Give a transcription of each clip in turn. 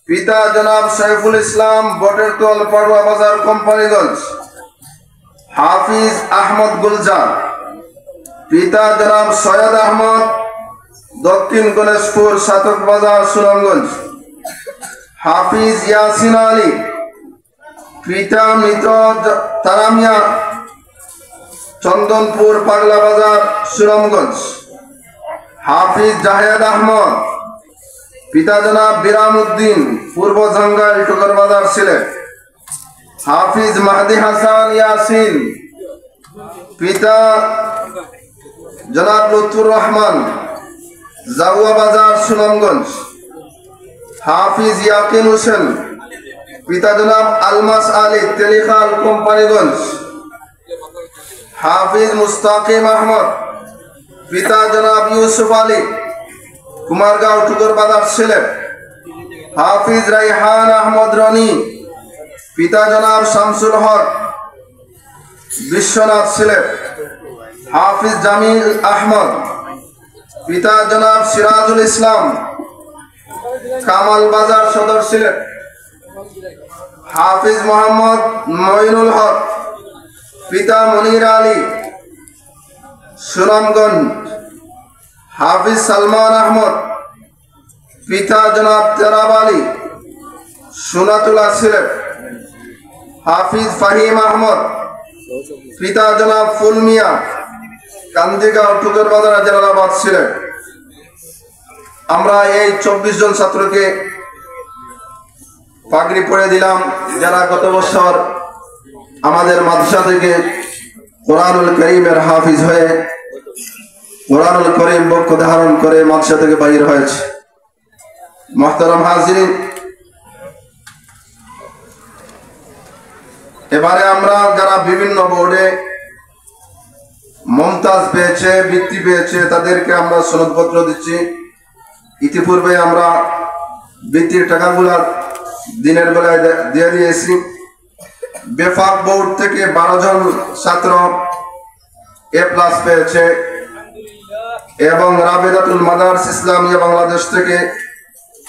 পিতা জনাব সাইফুল ইসলাম বটেরতল পাড়ুয়া বাজার কোম্পানিগঞ্জ। হাফিজ আহমদ গুলজার। পিতা জনাব সৈয়দ আহমদ দক্ষিণ গণেশপুর সাতক বাজার সুনামগঞ্জ। হাফিজ ইয়াসিন আলী। পিতা মৃত তারামিয়া চন্দনপুর পাগলা বাজার সুনামগঞ্জ। হাফিজ জাহেদ আহমদ। পিতা জনাব বিরাম উদ্দিন পূর্ব জঙ্গাল টুকর বাজার সিলেট। হাফিজ মাহদি হাসান ইয়াসিন। পিতা জনাব লুৎফুর রহমান জাউয়া বাজার সুনামগঞ্জ। হাফিজ ইয়াকিন হোসেন। পিতা জনাব আলমাস আলী তেলিখাল কোম্পানিগঞ্জ। হাফিজ মুস্তাকিম আহমদ। পিতা জনাব ইউসুফ আলী কুমারগাঁও টুকর বাজার সিলেট। হাফিজ রাইহান আহমদ রনি। পিতা জনাব শামসুল হক বিশ্বনাথ সিলেট। হাফিজ জামিল আহমদ। পিতা জনাব সিরাজুল ইসলাম কামাল বাজার সদর সিলেট। হাফিজ মোহাম্মদ মঈনুল হক। পিতা মনির আলী সুনামগঞ্জ। হাফিজ সালমান আহমদ। পিতা জনাব তেরাব আলী সোনাতুলা সিলেট। হাফিজ ফাহিম আহমদ। পিতা জনাব ফুল মিয়া কান্দিগাঁও টুকর বাজার জালালাবাদ সিলেট। আমরা এই 24 জন ছাত্রকে পাগড়ি পরে দিলাম, যারা গত বছর আমাদের মাদ্রাসা থেকে কোরআনুল করিমের হাফিজ হয়ে কোরআনুল করিম বক্ষ ধারণ করে মাদ্রাসা থেকে বাইর হয়েছে। মুহতারাম হাজিরিন, এবারে আমরা যারা বিভিন্ন বোর্ডে মমতাজ পেয়েছে, বৃত্তি পেয়েছে, তাদেরকে আমরা সনদপত্র দিচ্ছি। ইতিপূর্বে আমরা বৃত্তির টাকাগুলা দিনের বেলায় দিয়ে দিয়েছি। বেফাক বোর্ড থেকে 12 জন ছাত্র A+ পেয়েছে এবং রাবেদাতুল মাদারিস ইসলামিয়া বাংলাদেশ থেকে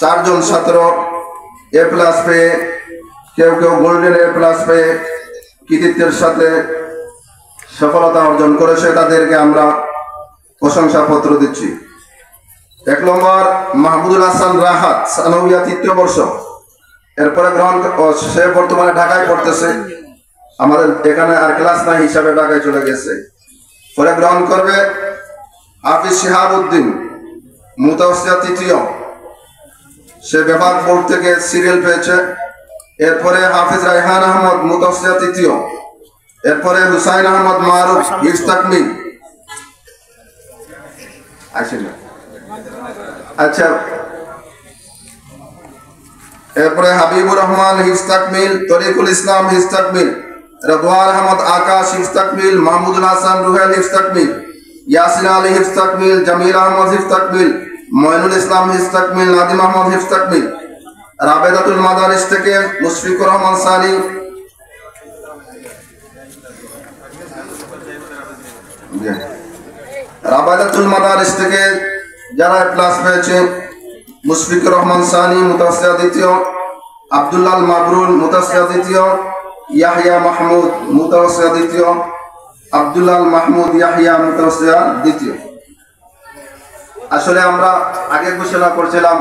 4 জন ছাত্র A+ পেয়ে, কেউ কেউ গোল্ডেন A+ পেয়ে কৃতিত্বের সাথে সফলতা অর্জন করেছে। তাদেরকে আমরা প্রশংসাপত্র দিচ্ছি। 1 নম্বর মাহমুদুল হাসান রাহাত, সানাউইয়া 3য় বর্ষ। এরপরে সে বর্তমানে ঢাকায় পড়তেছে, আমাদের এখানে আর ক্লাস নাই হিসাবে ঢাকায় চলে গেছে। পরে গ্রহণ করবে হাফিজ শিহাবউদ্দিন, মুতাওয়াসিয়া 3য়, সে বিভাগ বোর্ড থেকে সিরিয়াল পেয়েছে। এরপরে হাফিজ রায়হান আহমদ, মুতাওয়াসিয়া 3য়। এরপরে হুসাইন আহমদ মারুফ, হিফজ তাকমিল। আচ্ছা, এরপরে হাবিবুর রহমান, হিফজ তাকমিল। তরিকুল ইসলাম, হিফজ তাকমিল। রদওয়ান আহমদ আকাশ, হিফজ তাকমিল। মাহমুদুল হাসান রুহেল, হিফজ তাকমিল। ইয়াসিন আলী, হিফজ তাকমিল। জামিল আহমদ, হিফজ তাকমিল। মঈনুল ইসলাম, হিফজ তাকমিল। নাদিম আহমদ, হিফজ তাকমিল। রাবেদাতুল মাদারিস থেকে মুশফিকুর রহমান সানি। রাবেদাতুল মাদারিস থেকে যারা A+ পেয়েছে, মুশফিকুর রহমান সানি, মুতাওয়াসিয়া 2য়। আব্দুল্লাহ মাবরুল, মুতাওয়াসিয়া 2য়। ইয়াহইয়া মাহমুদ, মুতাওয়াসিয়া 2য়। আব্দুল্লাহ মাহমুদ ইয়াহইয়া, মুতাওয়াসিয়া 2য়। আসলে আমরা আগে ঘোষণা করছিলাম